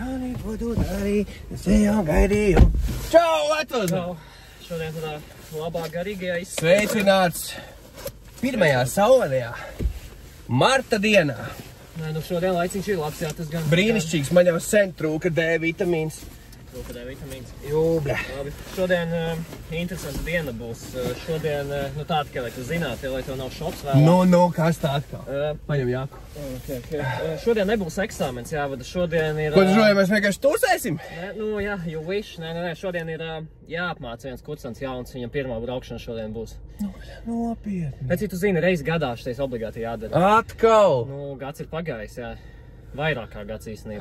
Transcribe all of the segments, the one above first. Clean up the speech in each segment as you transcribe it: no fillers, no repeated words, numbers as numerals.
Mani budu darīt, es jau gaidīju. Čau, Latvijas! Čau! Šodien tādā labā garīgajā Sveicināts pirmajā saulēnajā marta dienā. Nē, nu šodien laiciņš ir labs, jā, tas gan... Brīnišķīgs, man jau sen trūka D vitamīns. Trūka D vitamīns. Jūbļa. Labi. Šodien interesanta diena būs. Šodien, nu tā tikai, lai tu zinātu, lai tev nav šoks vēlāk. Nu, kas tā atkal? Paņem jāku. Okay. Šodien nebūs eksāmens jāvada, šodien ir... Ko tu šodien mēs vienkārši tūsēsim? Nē, nu jā, you wish. Nē, šodien ir jāapmāca viens kucans jauns, viņam pirmā braukšana šodien būs. Nopietni. Pēc, ja tu zini, reizi gadā šitais obligāti jādara. Atkal? Nu, gads ir pagājis, jā. Vairāk kā gads īstenībā.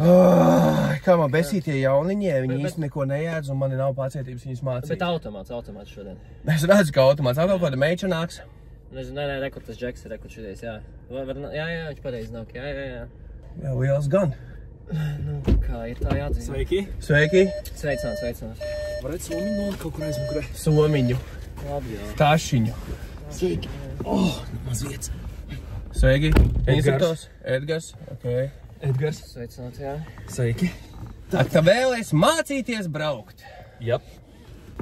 Kā man besītie jauniņie, viņi īsti neko nejēdz un man nav pacietības viņas mācīt. Bet automāts šodien. Es redzu, ka automāts. Atkal kāda meiča nāks. Nē, rekord tas Džeks ir, rekord šitais, jā. Jā, viņš pareizi nāk, jā. Jā, liels gan. Nu, kā ir tā jāatzīst. Sveiki! Sveiki! Sveicināts. Varat somiņu nolikt kaut kur aizmukurē? Somiņu. Labi, jā. Tašiņu. Sveiki! Maz vietas. Sveiki! Instruktors. Edgars. Okay. Edgars. Sveicināts, jā. Sveiki! Ak, tā vēlies mācīties braukt? Jap.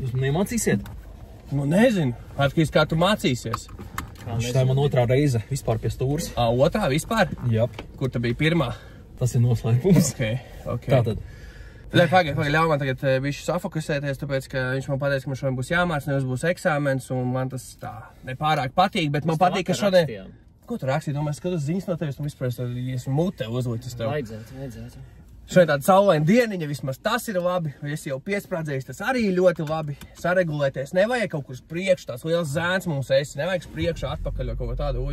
Jūs man nemācīsiet? Nu, nezinu. Atkarīgs, kā tu mācīsies. Tā ir man otrā reize vispār pie stūras. Otrā vispār? Jap. Kur ta bija pirmā? Tas ir noslēpums. Ok. Tātad. Pagaid, ļauj man tagad bišķi safokusēties, tāpēc, ka viņš man pateica, ka man šodien būs jāmāc, nevis būs eksāmens, un man tas tā nepārāk patīk, bet man patīk, ka šodien... Rakstījām. Ko tu rakstīji? Domāju, skatos ziņas no tevis, un vispār esmu mute uzlicis tev. Vajadzētu. Šodien tāda saulaina dieniņa, vismaz tas ir labi. Es jau piesprādzējis, tas arī ļoti labi. Saregulēties nevajag kaut kur uz priekšu, tās liels zēns mums esi. Nevajag uz priekšu atpakaļ vai kaut ko tādu.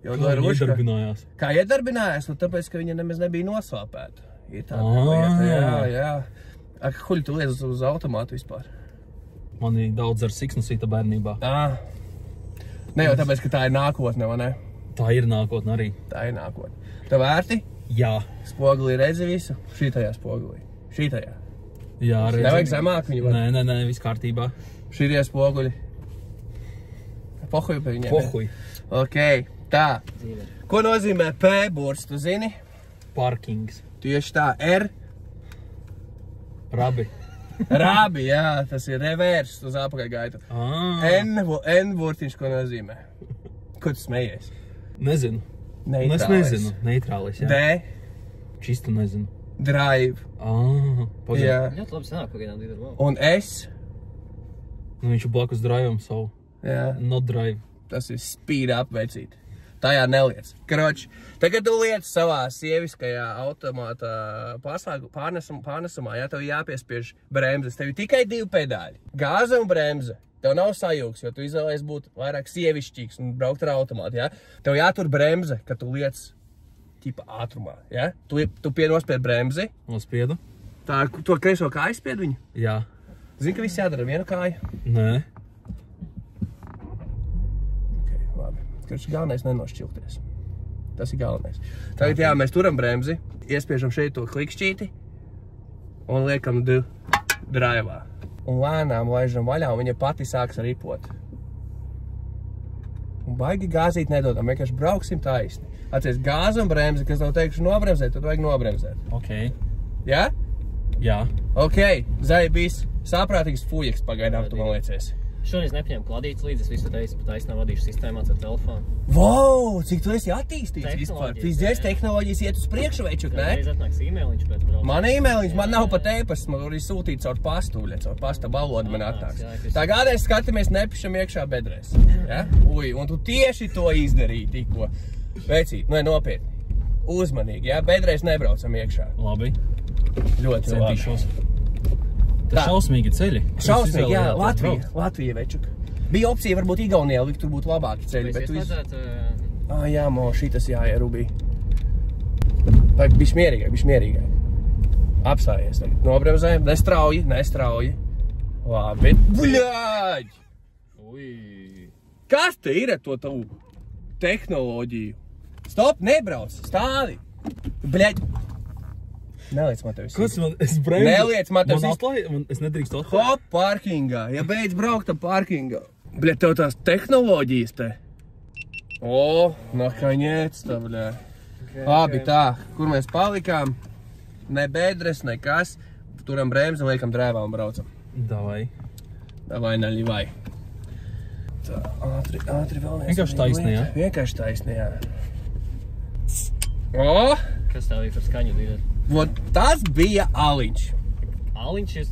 Kā iedarbinājās? Kā iedarbinājās? Nu, tāpēc, ka viņa nemaz nebija noslāpēta. Ir tāda lieta, jā. Ak, huļ, tu liec uz automātu vispār? Mani daudz ar siksnusīta bērnībā. Ne jau tāpēc, ka tā ir nākotne, vai ne? Tā ir nākotne arī. Tā ir nākotne. Tev vērti? Jā. Spogulī redzi visu? Šitajā spogulī. Šitajā. Jā, redzi. Nevajag zemāk viņu? Nē, viss kārtībā. Šitie spoguļi. Pohuj pa viņiem? Pohuj. Ok, tā. Ko nozīmē P burts, tu zini? Parkings. Tieši tā, R. Rabi. Rabi, jā, tas ir reverse uz apakaļ gaitu. N burtiņš, ko nozīmē? Ko tu smejies? Nezinu. Neitrālis. Es nezinu. Neitrālis, jā. D. Čistu nezinu. Drive. Jā. Ļoti labi sanāk pagaidām divi. Un S. Nu, viņš ir blakus drive'am savu. Jā. Not drive. Tas ir speed up vecīt. Tajā neliec. Kroči, tagad tu liec savā sieviskajā automāta pārnesumā, ja tev jāpiespiež bremzes. Tev ir tikai divi pedāļi. Gāze un bremze. Tev nav sajūgs, jo tu izvēlies būt vairāk sievišķīgs un braukt ar automātu, ja? Tev jātur bremze, kad tu liec ķipa ātrumā, ja? Tu nospied bremzi. Nospiedu. Tā, to kreiso kāju spied viņu? Jā. Zini, ka viss jādara ar vienu kāju? Nē. Ok, labi. Kurš galvenais nenošķilties. Tas ir galvenais. Tagad jā, mēs turam bremzi, iespiežam šeit to klikšķīti un liekam drive'ā. Un lēnām laižam vaļā, un viņa pati sāks ripot. Un baigi gāzīt nedodam, vienkārši brauksim taisni. Atcies gāze un bremzi, kas tev teikšu nobremzēt, tad vajag nobremzēt. Ok. Jā? Jā. Ok, Zai bijis saprātīgs fujeks pagaidām, tu man liecies. Šoreiz nepņēmu kladītes līdzi, es visu reizi pat taisnā vadīšu sistēmās ar telefonu. Wow, cik tu esi attīstīts vispār. Fiziskais tehnoloģijas iet uz priekšu, večuk, ne? Reiz atnāks e-mailiņš pēc brauc. Man e-mailiņš, man nav pat e-pasts, man arī sūtīt caur pastuļa, caur pasta valodu man atnāks. Tā gādēs skatāmies nepišam iekšā bedrēs. Ja? Ui, un tu tieši to izdarīji tikko. Vecīt, nopietni. Uzmanīgi, ja? Bedrēs nebraucam iekšā. Labi. Ļoti centīšos. Tas šausmīgi ceļi. Šausmīgi, jā, Latvija večuk. Bija opcija varbūt Igaunijā, likt tur būtu labāki ceļi, bet tu jā, šitas jāierubī. Vajag bišķi mierīgai. Apstājies tagad. Nobremzējam, nestrauji. Labi. Bļāģ! Kas te ir ar to tavu tehnoloģiju? Stop, nebrauc, stāvi. Bļāģ! Neliec man tevis. Kas man? Es bremzu. Neliec man tevis. Man atklāja? Es nedrīkstu atklāt. Hop, parkingā. Ja beidz braukt ar parkingā. Bļet, tev tās tehnoloģijas te. Nakaņēc tā, bļē. Labi, tā. Kur mēs palikām? ne bedres, nekas. Turam bremzi, liekam drēvā un braucam. Davai. Davai, naļivai. Tā, ātri vēl viens. Vienkārši taisni, jā? Vienkārši taisni, jā. O! Kas tev ir par skaņu dīdēt? Vot, tas bija aliņš. Aliņš ir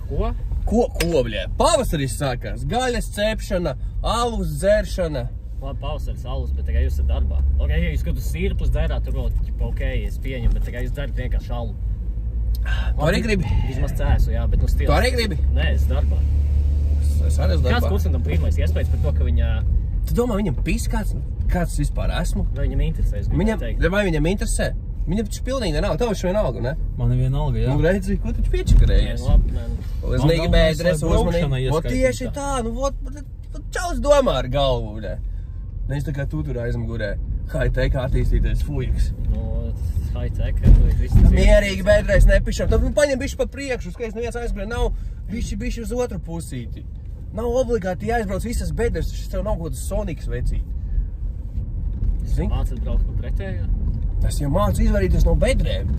ko? Ko, bļē? Pavasaris sākās. Gaļas cepšana, alus dzeršana. Labi, pavasaris alus, bet tagad jūs esat darbā. Ok, ja jūs kaut uz sīrpus dzērāt, tur vēl ok, es pieņemu, bet tagad jūs dzerat vienkārši alu. Tu arī gribi? Vismaz cēsu, jā, bet nu stils. Tu arī gribi? Nē, es darbā. Es arī esmu darbā. Kāds kursantam pirmais iespējas par to, ka viņa... Tu domā, viņam pis kāds vispār esmu? Vai viņam interesē, es gribu teikt. Vai viņam interesē? Viņam taču pilnīgi vienalga, tev taču vienalga, ne? Man ir vienalga, jā. Nu, redzi, ko taču piečakarējies? Liznīgi bēdres, uzmanīgi. Vot tieši tā, nu, vot, čaus domā ar galvu, ne? Nevis tā kā tu tur aizmugurē. High-tech attīstīties fujiks. Nu, high-tech, tu ir viss. Mierīgi bēdres nepišam. Tad paņem bišķi pa priekšu, skaidrs neviens aizmugurē. Nav bišķi uz otru pusīti. Nav obligāti jāizbrauc visas bēdres, šis tev nav kaut kāds Sonics vecīt. Mācīt braukt pa pretējo? Es jau mācu izvarīties no bedrēm.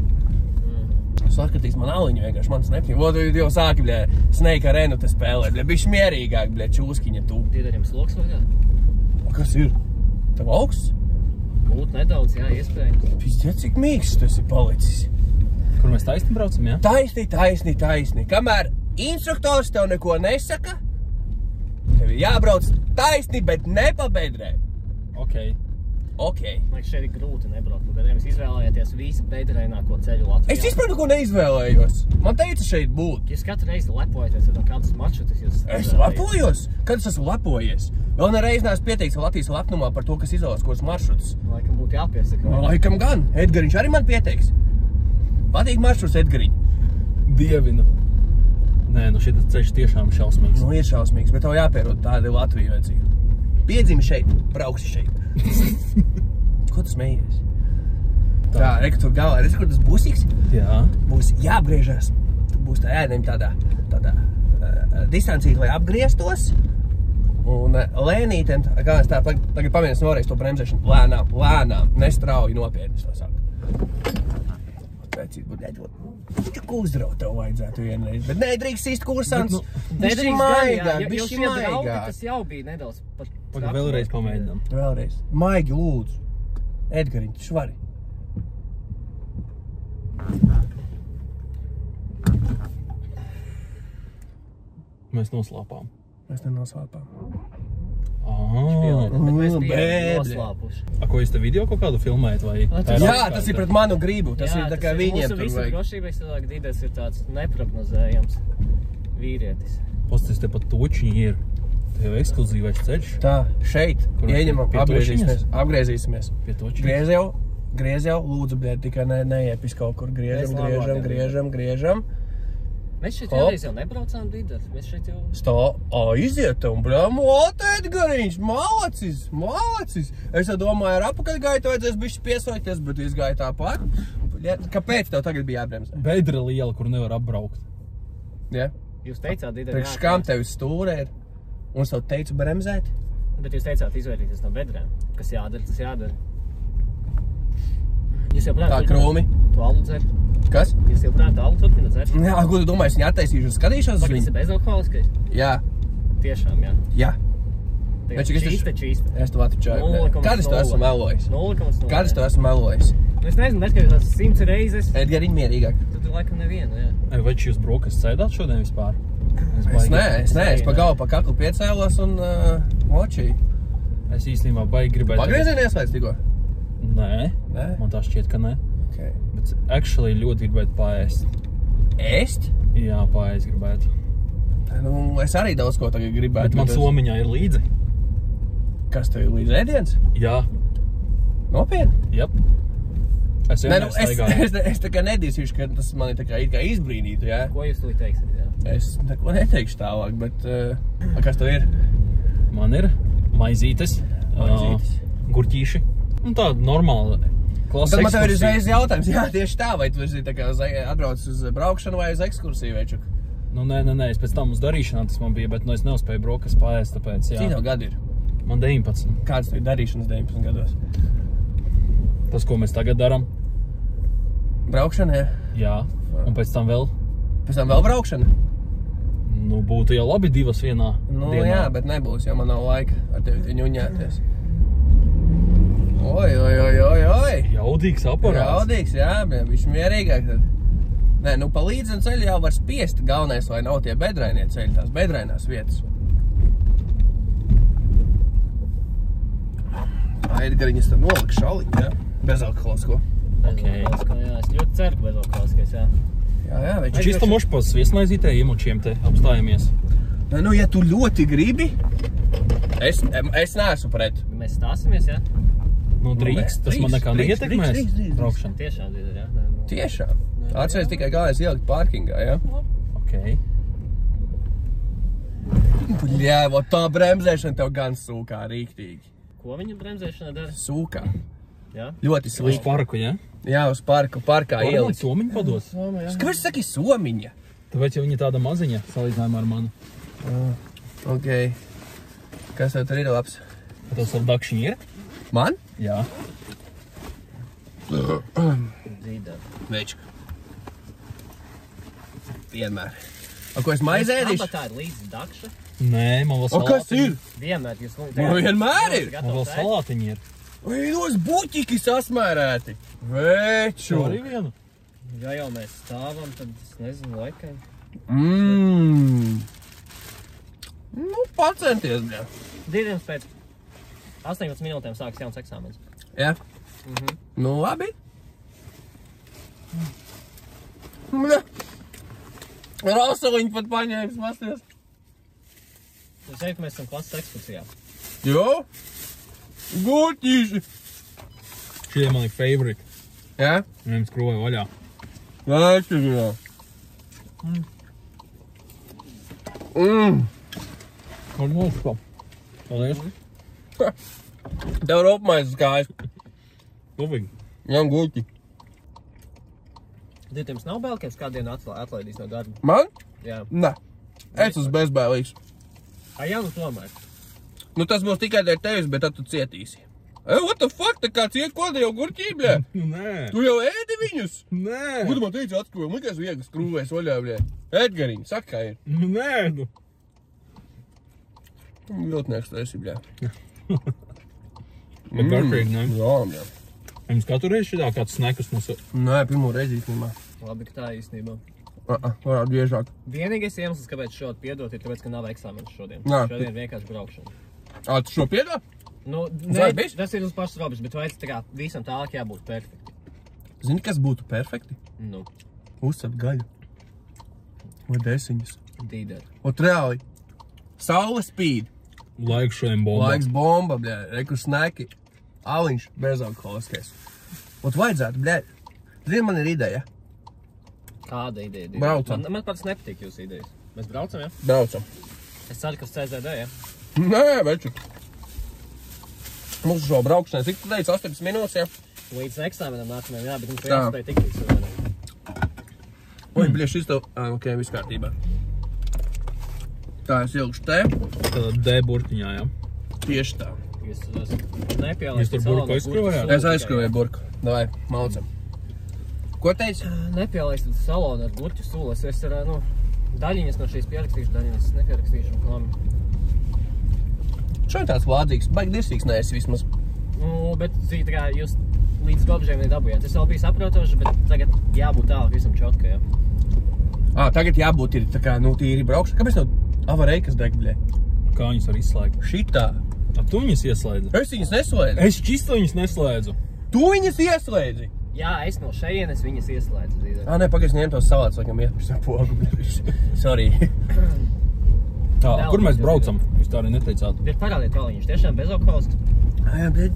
Saskatīs man aliņu vienkārši, mans nepņem. Vot jau sāki, bļē, Snake Arenu te spēlēt, bļē, bišķi mierīgāk, bļē, čūskiņa tu. Dīdariem sloks vai jā? Kas ir? Tev augsts? Būt nedaudz, jā, iespējams. Pizdiet, cik mīksts tas ir palicis. Kur mēs taisni braucam, jā? Taisni. Kamēr instruktors tev neko nesaka, tev ir jābrauc taisni, bet ne pa bedrēm. Ok. Man šeit ir grūti nebraukt pa bedrēm. Jūs izvēlējāties visu bedrēnāko ceļu Latvijā. Es vispār neko neizvēlējos. Man teica šeit būt. Jūs katru reizi lepojaties ar kādas maršrutus jūs... Es lepojos? Kad es esmu lepojies? Vēl nereiz neesmu pieteikts Latvijas lepnumā par to, kas izvēlas kos maršrutus. Laikam būtu jāpiesaka. Laikam gan. Edgariņš arī man pieteiks. Patīk maršruts Edgariņ. Dievinu. Nē, nu šitas ceļš tiešām šausmīgs. Nu ir šausmīgs, bet tev jāpierod tāda Latvija vecīga. Piedzimi šeit, brauksi šeit. Ko tu smējies? Tā, reka tur galā, redzi, kur tas būsīgs? Jā. Būs jāapgriežās. Tu būs tā jāņem tādā distancīgi, lai apgrieztos. Un lēnītiem, kā es tā, tagad pamēģināsim vēlreiz to bremzēšanu. Lēnām, nestrauji nopietni, es to saku. Vecīt, bet uzdraut tev vajadzētu vienreiz. Bet nedrīkst īsti kursants. Bišķi maigāk, bišķi maigāk. Tas jau bija nedaudz pat... Pagaid, vēlreiz pamēģinām. Vēlreiz. Maigi lūdzu. Edgariņ, tu švari. Mēs noslāpām. Mēs nenoslāpām. Bet mēs bijām noslāpuši. Ko jūs te video kaut kādu filmējat vai? Jā, tas ir pret manu gribu. Tas ir tā kā viņiem tur vajag. Mūsu visu drošības cilvēku Dīders ir tāds neprognozējams vīrietis. Pasties te pat točiņi ir. Te jau ekskluzīvais ceļš. Tā, šeit. Ieņemam, apgriezīsimies. Pie točiņas. Griez jau, lūdzu, bļēt, tikai neiepis kaut kur. Griežam. Mēs šeit vienreiz jau nebraucām Dīders. Mēs šeit jau... Iziet un bļām, Edgariņš, malacis. Es domāju, ar apakaļgaitu vajadzēs bišķi piesaikties, bet izgāja tāpat. Kāpēc tev tagad bija jābremzē? Bedra liela, kur nevar apbraukt. Jā? Jūs teicāt, Dīders, priekš skām tevis stūrē ir. Un es tev teicu bremzēt. Bet jūs teicāt izvairīties no bedrēm. Kas jādara, tas jādara. Jūs jau Tā krūmi. Tu alu dzer. Kas? Jūs jau alu turpina dzer. Jā, ko tu domāji, es viņu attaisīšu un skatīšos uz viņu? Tas ir bezalkoholiskais? Jā. Tiešām, jā. Jā. Čīsta. Es to atručāju. Kad es to esmu melojis? 0,0. Kad es to esmu melojis? Es nezinu, neskatījos tās 100 reizes. Edgariņ mierīgāk. Tad laikam nevienu, jā. Vai jūs brokas sēdāt šodien vispār? Es nē, es pa galvu pa kaklu piecēlos un močīju. Es īstenībā baigi gribētu... Pagriezienies vairs tikko? Nē, man tā šķiet, ka nē. Bet actually ļoti gribētu paēst. Ēst? Jā, paēst gribētu. Nu, es arī daudz ko tagad gribētu. Bet man somiņā ir līdzi. Kas tev ir līdzi ēdiens? Jā. Nopietni? Jep. Es tā kā nedīsīšu, ka tas mani tā kā izbrīnītu, jā? Ko jūs to teiksiet, jā? Es neko neteikšu tālāk, bet... Kas tev ir? Man ir maizītes, gurķīši. Un tāda normāla klasa ekskursija. Tad man tev ir uzreiz jautājums, jā, tieši tā, vai tu esi tā kā atbrauc uz braukšanu vai uz ekskursiju veču? Nu, nē, es pēc tam uz darīšanā tas man bija, bet es neuzspēju brokas paēst, tāpēc, jā. Cik tev gadi ir? Man 19. Kāds tev ir darīšanas 19 gados? Tas, ko mēs tagad daram? Braukšana, jā? Jā, un pēc tam vēl? Pēc tam vēl braukšana? Nu, būtu jau labi 2 vienā Nu, dienā. jā, bet nebūs, jo man nav laika ar tevi ņuņēties. Oi. Jaudīgs aparāts. Jaudīgs, jā, bet viņš mierīgāk tad. Nē, nu pa līdzenu ceļu jau var spiest. Galvenais, lai nav tie bedrainie ceļi, tās bedrainās vietas. Edgariņas tad nolika šaliņu, jā? Bezalkoholisko. Bezalkoholisko, jā. Es ļoti ceru, ka bezalkoholiskais, jā. Jā, veči. Čisto moši pa sviesmaizītē iemučiem te apstājamies. Nu, ja tu ļoti gribi, es neesmu pret. Mēs stāsimies, jā? Nu, drīkst, tas man nekā neietekmēs braukšanu. Tiešām, jā? Tiešām. Atceries tikai galvenais ielikt pārkingā, jā? Ok. Jā, vot tā bremzēšana tev gan sūkā rīktīgi. Ko viņa bremzēšana dara? Sūkā. Jā? Ļoti Uz slikti. parku, jā? Jā, uz parkā ielikt. Somiņu pados? Kāpēc saki somiņa? Tāpēc jau viņa tāda maziņa salīdzinājumā ar manu. Ok. Kas tev tur ir labs? Tev savu dakšiņu ir? Man? Jā. Dzīdā. Večka. Vienmēr. Ko es maizēdīšu? Tā ir līdz dakša? Nē, man vēl salātiņi. Kas ir? Vienmēr jūs... Man vienmēr ir. Man vēl salātiņi ir. Nos buķiki sasmērēti. Veču. Arī vienu. Ja jau mēs stāvam, tad es nezinu laikai. Nu, pacenties, bļā. 2 dienas pēc 18 minūtēm sāks jauns eksāmens. Jā? Nu, labi. Bļā. Rasaliņi pat paņēmis, masties. Es zinu, ka mēs esam klases ekskursijā. Jo? Gurķīši. Šie mani favorite. Jā? Viņam skroja vaļā. Veču, jā. Un mūsu ko. Paldies. Tev ir opmaizes kājas. Lubīgi. Jā, gurķi. Jums nav bail, ka jums kādu dienu atlaidīs no darba? Man? Jā. Nē. Es esmu bezbailīgs. Jā, nu tomēr. Nu, tas būs tikai dēļ tevis, bet tad tu cietīsi. What the fuck? Tā kāds iet kodē jau gurķī, bļē? Nē. Tu jau ēdi viņus? Nē. Ko tu man teici atskrūvēm? Likās viegli skrūvēs vaļā, bļē. Edgariņ, saka, kā ir. Nē, nu. Viltnieks tu esi, bļē. Bet garšīgi, ne? Jā, bļē. Jums katru reizi šitā kāds snekus mums... Nē, pirmo reizi īstenībā. Labi, ka tā īstenībā. Varētu biežāk. Vienīgais iemesls, kāpēc šodien piedot, ir tāpēc, ka nav eksāmenis šodien. Nā. Šodien vienkārši braukšana. Tu šo piedā? Nu, Vai ne, bijis? tas ir uz pašas robežas, bet vajadz tā kā visam tālāk jābūt perfekti. Zini, kas būtu perfekti? Nu, Uzcept gaļu. Vai desiņas. dīderi. Ot reāli. Saule spīd. Laiks šodien bomba. Laiks bomba, bļē. Reku sneki. Aliņš bezalkoholiskais. Ot vajadzētu, bļē. Zini, man ir ideja. Kāda ideja? Braucam. Man pats nepatīk jūsu idejas. Mēs braucam, jā? Braucam. Es ceru, ka uz CZD, jā? Nē, veču. Mūsu šo braukšanai, cik tu teici, 18 minūtes, jā? Līdz eksāmenam nākamajam, jā, bet mums Tā. jāspēj tik līdz šodien. Oi, bļē, šis tev... Ok, viss kārtībā. Tā, es ilgšu te. Tāda D burtiņā, jā. Tieši tā. Jūs nepielaist. Jūs tur burku aizskrūvējāt? Es aizskrūvēju burku. Davai, maucam. Ko teici? Nepielaist salonu ar gurķu sulu. Es ar, nu, daļiņas no šīs pierakstīšu, daļiņas nepierakstīšu. Labi. Šodien tāds vādzīgs, baigi dirsīgs neesi vismaz. Nu, bet, zīt, kā jūs līdz robežiem nedabujāt. Es vēl biju saprotoši, bet tagad jābūt tālāk visam čotka, jā. Tagad jābūt ir tā kā, nu, tīri braukšana. Kāpēc nav avareikas deg, bļē? Kā viņas var izslēgt? Šitā. Tu viņas ieslēdzi? Es viņas neslēdzu. Es čisto viņas neslēdzu. Tu viņas ieslēdzi. Jā, es no šejienes viņas ieslēdzu, zīt. Nē, pagaidzi ņem tos salātus, laikam iet pēc pogu, bļē. Sorry. Tā, kur mēs braucam? Jūs tā arī neteicāt. Bet parādiet vēl viņš tiešām bezalkoholisks. Jā, bļē.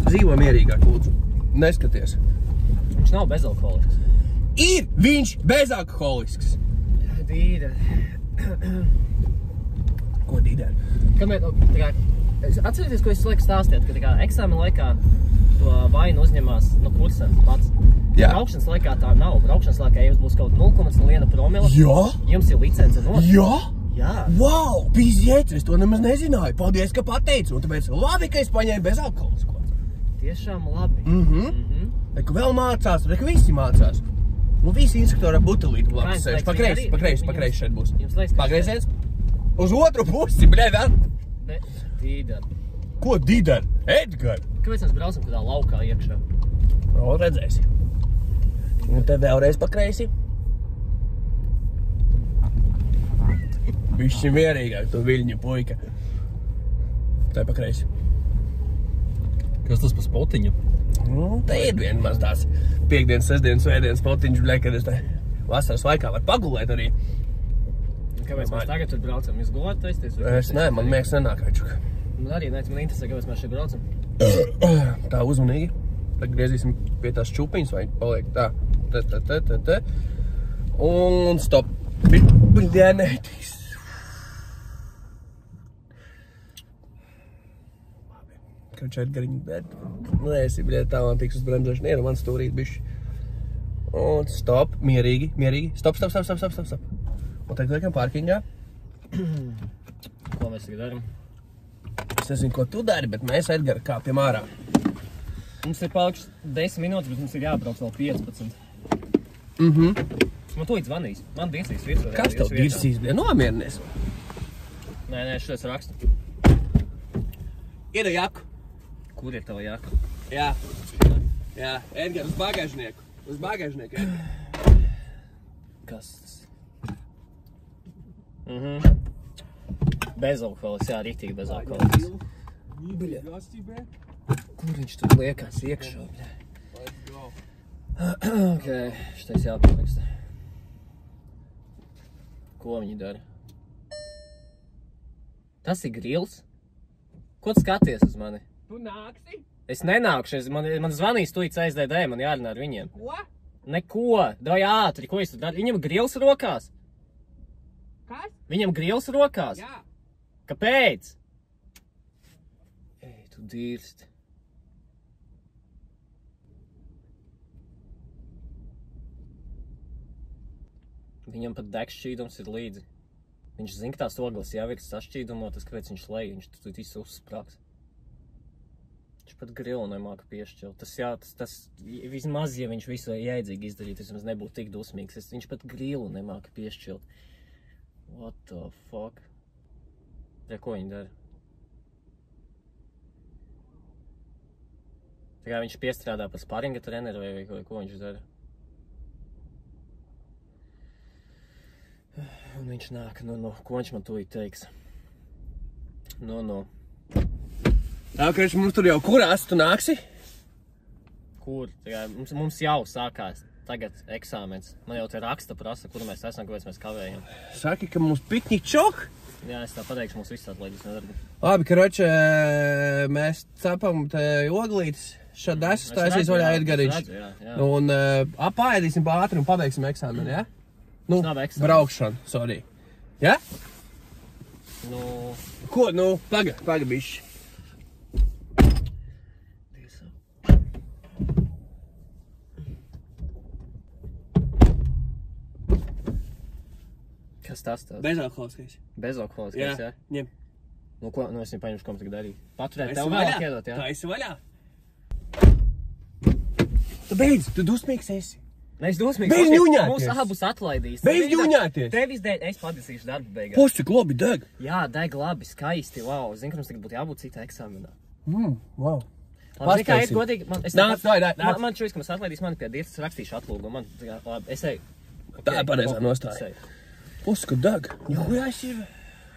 Dzīvo mierīgāk, lūdzu. Neskaties. Viņš nav bezalkoholisks. Ir viņš bezalkoholisks. Dīda. Ko dīdēr? Kamēr, tā kā, atcerieties, ko es laiku stāstījāt, ka tā kā eksāmena laikā to vainu uzņemās, nu, kursants pats. Jā. Braukšanas laikā tā nav. Braukšanas laikā jums būs kaut 0,1 promila. Jā? Jums ir licence not. Jā? Jā. Wow, pīziet, es to nemaz nezināju. Paldies, ka pateici. Un tāpēc labi, ka es paņēmu bezalkoholisko. Tiešām labi. Mhm. Reku vēl mācās, reku visi mācās. Nu, visi instruktori ar butelīti blakus sēž. Pakreis šeit būs. Pagrieziens. Uz otru pusi, bļēd, Dīdar. Ko Dīdar? Edgar? Kāpēc mēs braucam tādā laukā iekšā? O, redzēsi. Un te vēlreiz pakreisi. Bišķi mierīgāk, tu Viļņu puika. Te pakreisi. Kas tas pa spotiņu? Nu, te ir vienmaz tās piekdienas, sestdienas, svētdienas spotiņš, bļē, kad es te vasaras laikā var pagulēt arī. Kāpēc mēs tagad tur braucam? Jūs gulēt taisties? Es ne, man miegs nenāk, Aičuk. Man arī nec, man interesē, kāpēc mēs šeit braucam. Tā uzmanīgi. Tad griezīsim pie tās čupiņas, vai paliek tā. Te. Un stop. Bļēnētīs. Kač Edgariņu, bet nu esi, bļē, tā man tiks uz bremzēšanu. Ir man stūrīt bišķi. Un stop. Mierīgi. Stop. Un tagad liekam parkingā. Ko mēs tagad daram? Es nezinu, ko tu dari, bet mēs Edgar kāpjam ārā. Mums ir palikušas 10 minūtes, bet mums ir jābrauc vēl 15. Man tūlīt zvanīs. Man dirsīs virsū. Kas tev dirsīs, bļē? Nomierinies. Nē, šodien rakstu. Ir jaku. Kur ir tava jaka? Jā, Edgar, uz bagāžnieku. Edgar. Kas tas? Bezalkoholis, jā, riktīgi bezalkoholis. Kur viņš tur liekās iekšā? Ok, šitais jāparaksta. Ko viņi dara? Tas ir grils? Ko tu skaties uz mani? Tu nāksi? Es nenākšu, man zvanīs tūlīt CSDD, man jārunā ar viņiem. Ko? Neko, dāj ātri, ko es tur daru? Viņam grils rokās? Kas? Viņam grils rokās? Jā. Kāpēc? Ej, tu dirsti. Viņam pat degšķīdums ir līdzi. Viņš zina, ka tās ogles jau ir sašķīdumotas, kāpēc viņš lej, viņš tur visu uzsprāks. Viņš pat grilu nemāka piešķilt. Tas vismaz, ja viņš visu jēdzīgi izdarītu, es nebūtu tik dusmīgs. Viņš pat grilu nemāka piešķilt. What the fuck? Ja, ko viņi dara? Tā kā viņš piestrādā par sparinga treneru vai ko viņš dara? Un viņš nāk, ko viņš man tūlīt teiks? Tā, ka mums tur jau kurās tu nāksi? Kur? Mums jau sākās tagad eksāmens. Man jau te raksta prasa, kur mēs esam, kāpēc mēs kavējam. Saki, ka mums piknik čok? Jā, es tā pateikšu, mums viss atlaidīs nedarbu. Labi, karoče, mēs cepam te oglītes. Šad esmu taisīs vaļā Edgariņš. Un apāēdīsim ātri un pabeigsim eksāmenu, ja? Nu, braukšanu, sorry. Ja? Ko, paga bišķi. Kas tas tāds? Bezalkoholiskais. Bezalkoholiskais, jā? Ņem. Ko, es viņu paņemšu, ko man tagad darīt. Paturēt tev vēlāk iedot, jā? Taisi vaļā. Tu beidz, tu dusmīgs esi. Es dusmīgs. Beidz ņuņāties. Mūs abus atlaidīs. Beidz ņuņāties. Tevis dēļ es padisīšu darbu beigās. Pos, cik labi deg. Jā, deg labi, skaisti, wow. Zinu, ka mums tagad būtu jābūt cita eksāmenā. Wow. Labi, kā ir godīgi, nāc. Man šuvis, ka mums atlaidīs mani pie dirtas, rakstīšu atlūgumu. Labi, es eju. Tā ir pareizā nostāja. Pos, ka deg. Jā,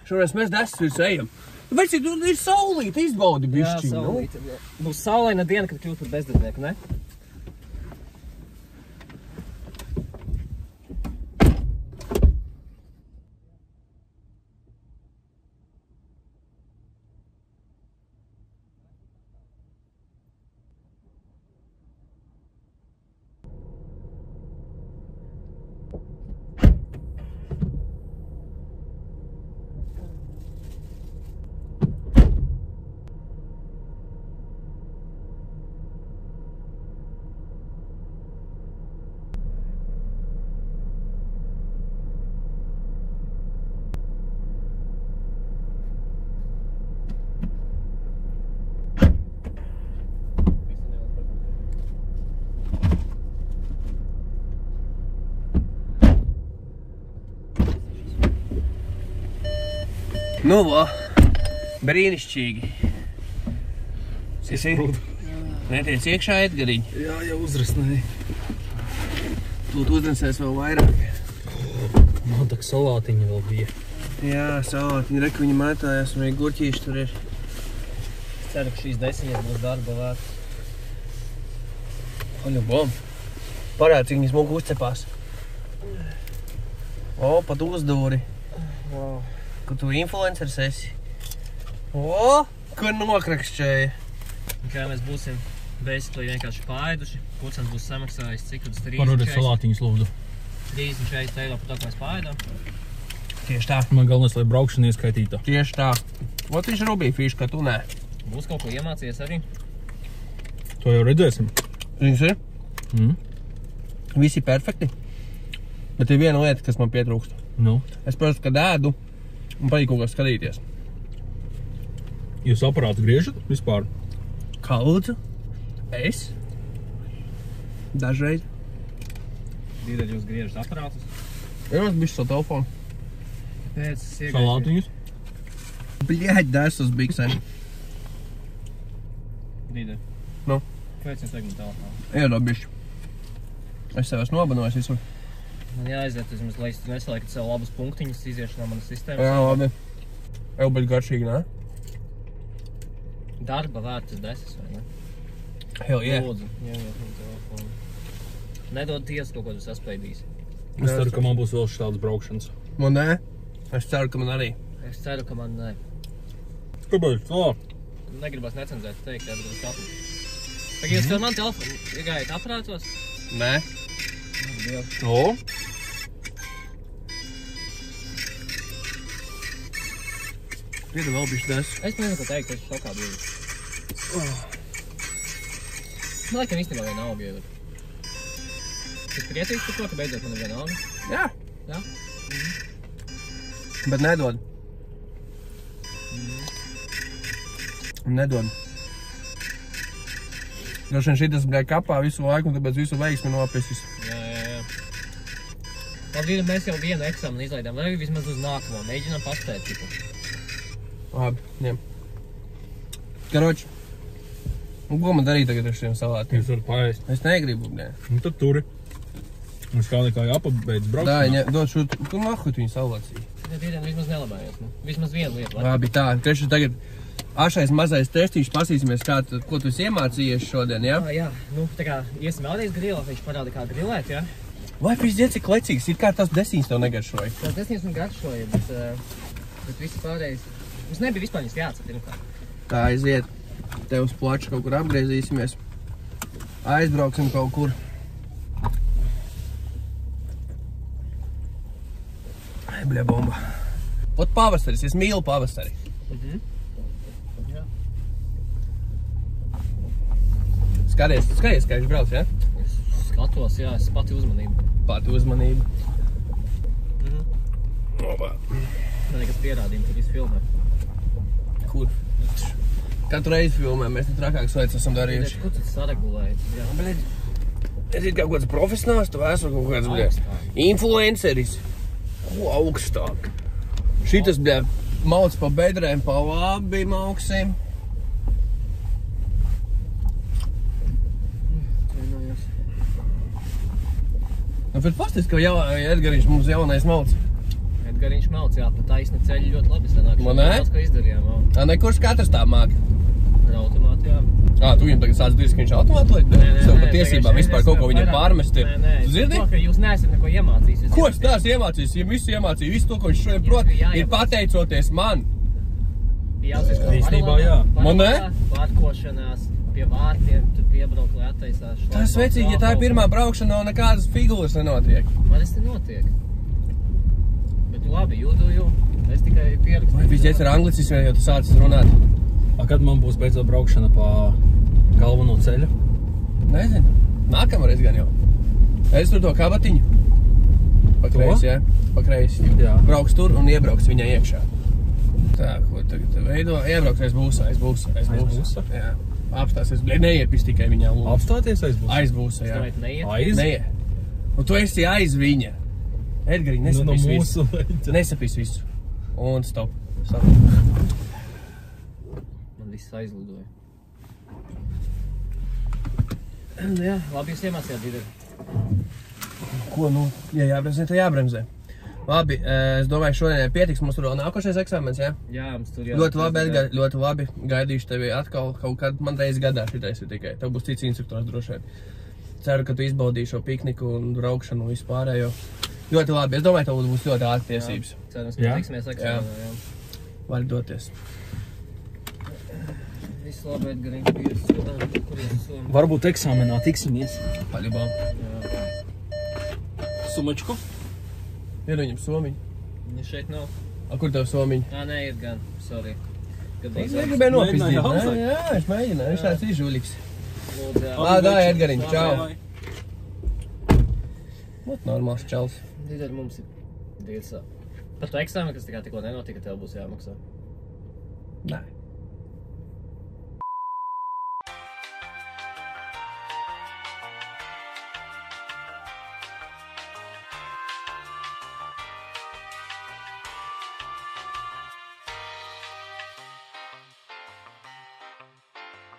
šoreiz mēs desmit ejam. Veci, tu ir saulīte, izbaudi bišķiņu. Jā, saulīte. Būs saulaina diena, kad kļūt par bezdarbnieku, ne? Nu, va. Brīnišķīgi. Netiec iekšā, Edgariņ. Jā, jau uzrasnēji. Lūt uzrasēs vēl vairāk. Man tak salātiņa vēl bija. Jā, salātiņa. Reku viņa mētājās, un arī gurķīši tur ir. Es ceru, ka šīs 10 būs darba vērts. Oļu, bom. Parād, cik viņas mūku uzcepās. O, pat uzdūri. Wow. Ka tu influenceris esi. O, kur nokrakšķēja. Un kā mēs būsim basically vienkārši paēduši, Kucens būs samaksājis, cik tad 30, Parādi salātiņas lūdzu. 30-40 eiro par to, ko mēs paēdām. Tieši tā. Man galvenais, lai braukšana ieskaitīta. Tieši tā. Ot viņš rubīja fišu, ka tu nē. Būs kaut ko iemācījies arī. To jau redzēsim. Viņš ir? Visi perfekti. Bet ir viena lieta, kas man pietrūkst. Nu? Es parasti, kad ēdu, un patīk kaut kā skatīties. Jūs aparātu griežat vispār? Kā lūdzu? Es? Dažreiz. Dīdēļ jūs griežat aparātus. Ir mums bišķi savu telefonu. Pēc es iegaisu. Salātiņus? Bļēģi, dēs uz biksēm. Dīdēļ. Nu? Pēc es iegaisu telefonu. Iedod bišķi. Es sev esmu nobanojis visur. Man jāaiziet, vismaz, lai es nesaliekat sev labus punktiņus, iziešu no manas sistēmas. Jā, labi. Jau bet garšīgi, nē? Darba vērts 10, vai ne? Hell yeah. Lūdzu, ņemiet man telefonu. Nedod tiesu kaut ko tu saspēdīsi. Es ceru, ka man būs vēl šādas braukšanas. Man nē? Es ceru, ka man arī. Es ceru, ka man nē. Kāpēc? Negribas necenzēt teikt, jā, bet es apli. Tagad jūs man telefonu iegājat aparātos? Nē? Dievs. O? Iedod vēl bišķi desu. Es nezinu, ko teikt, es šokā biju. Man laikam īstenībā vienalga iedod. Es priecīgs par to, ka beidzot man ir vienalga. Jā. Jā? Bet nedod. Nedod. Droši vien šitas bļai kapā visu laiku, un tāpēc visu veiksmi nopisis. Jā. Labi, mēs jau vienu eksāmenu izlaidām, vai vismaz uz nākamo. Mēģinām paspēt tipu. Labi, ņem. Karoči. Un ko man darīt tagad ar šiem salātiem? Jūs varat paēst. Es negribu, bļai. Un tad turi. Mums kā nekā jāpabeidz braukšanā. Dā, dod šo, tu nahut viņu salāciju. Ja diedien vismaz nelabājies, nu. Vismaz vienu lietu. Labi, tā. Tieši tagad ašais mazais testīšs, pasīsimies, ko tu esi iemācījies šodien, jā? Jā, nu, tā kā iesim vēlreiz grilēt, viņš parāda kā grilēt, jā? Vai pizdiet, cik lecīgs, ir kā tās desīņas tev negaršoja? Tās desīņas man garšoja, bet visi pārējais, mums nebija vispār viņas jāatcer, pirmkārt. Tā aiziet, tev uz plaču kaut kur apgriezīsimies, aizbrauksim kaut kur. Ai, bļa, bomba. Ot pavasaris, es mīlu pavasari. Jā. Skaties, kā viņš brauc, jā? Es skatos, jā, es pati uzmanību. Pati uzmanību. Opa. Man nekas pierādījumi, kad visu filmē. Kur? Katru reizi filmē, mēs te trakākas lietas esam darījuši. Kur tu saregulēji? Jā. Bļaļ, es ir kaut kāds profesionāls, tu esmu kaut kāds, bļaļ, influenceris. Ko augstāk? Šitas, bļaļ, mauc pa bedrēm, pa labi mauksim. Nu, bet pasties, ka Edgariņš mums jaunais mauc. Edgariņš mauc, jā, pa taisni ceļi ļoti labi sanāk. Man ne? Daudz, ko izdarījām, jā. Kurš katrs tā māk? Ar automātu, jā. Tu viņam tagad sāc diezgan viņš automātu likt? Sev pa tiesībām vispār kaut ko viņam pārmest ir. Tu zirdi? To, ka jūs neesat neko iemācījis. Ko es tās iemācījis? Ja visu iemācīju, visu to, ko viņš šodien prot, ir pateicoties man. Īstenībā, jā. Man ne? Pārkošanās pie vārtiem, tur piebraukt, lai attaisās. Tā ir svecīgi, ja tā ir pirmā braukšana, un nekādas figuras nenotiek. Man tas te notiek. Bet labi, jūdu, es tikai pierakstīju. Vai viss ir anglicismē, jo tu sācis runāt? Kad man būs beidzot braukšana pa galveno ceļu? Nezinu. Nākamreiz gan jau. Es tur to kabatiņu. Pa kreisi, jā? Pa kreisi. Jā. Brauks tur un iebrauks viņai iekšā. Tā, ko tagad veido? Iebrauks aiz būsa. Jā. Apstāsies. Neiepis tikai viņā lūdzu. Apstāties aiz būsa? Aiz būsa, jā. Aiz? Neiet. Un tu esi aiz viņa. Edgariņ, nesapīs visu. Leģa. Nesapīs visu. Un stop. Man viss aizlidoja. Jā, labi jūs iemācījāt videri. Ko, nu, ja jābremzē, tad jābremzē. Labi, es domāju, šodien pietiks, mums tur vēl nākošais eksāmens, jā? Jā, mums tur jā. Ļoti labi, Edgar, ļoti labi. Gaidīšu tevi atkal kaut kad, man reizi gadā šitais ir tikai. Tev būs cits instruktors droši vien. Ceru, ka tu izbaudīši šo pikniku un braukšanu un vispārējo. Ļoti labi, es domāju, tev būs ļoti ātri tiesības. Jā, cerams, ka tiksimies eksāmenā, jā. Vari doties. Visu labi, Edgariņ, kur jūs Somi? Varbūt eksāmenā tiksimies. Paļubām. Sumačku? Ir viņam somiņi. Viņa šeit nav. A, kur tev somiņi? Nē, ir gan, sorry. Es negribēju nopizdīt, ne? Jā, es mēģināju, es tāds izžuļiks. Lādā, Edgariņ, čau. Ot, normāls čels. Videri mums ir diezā. Par to eksāmenu, kas tikko nenotika, tev būs jāmaksā. Nē.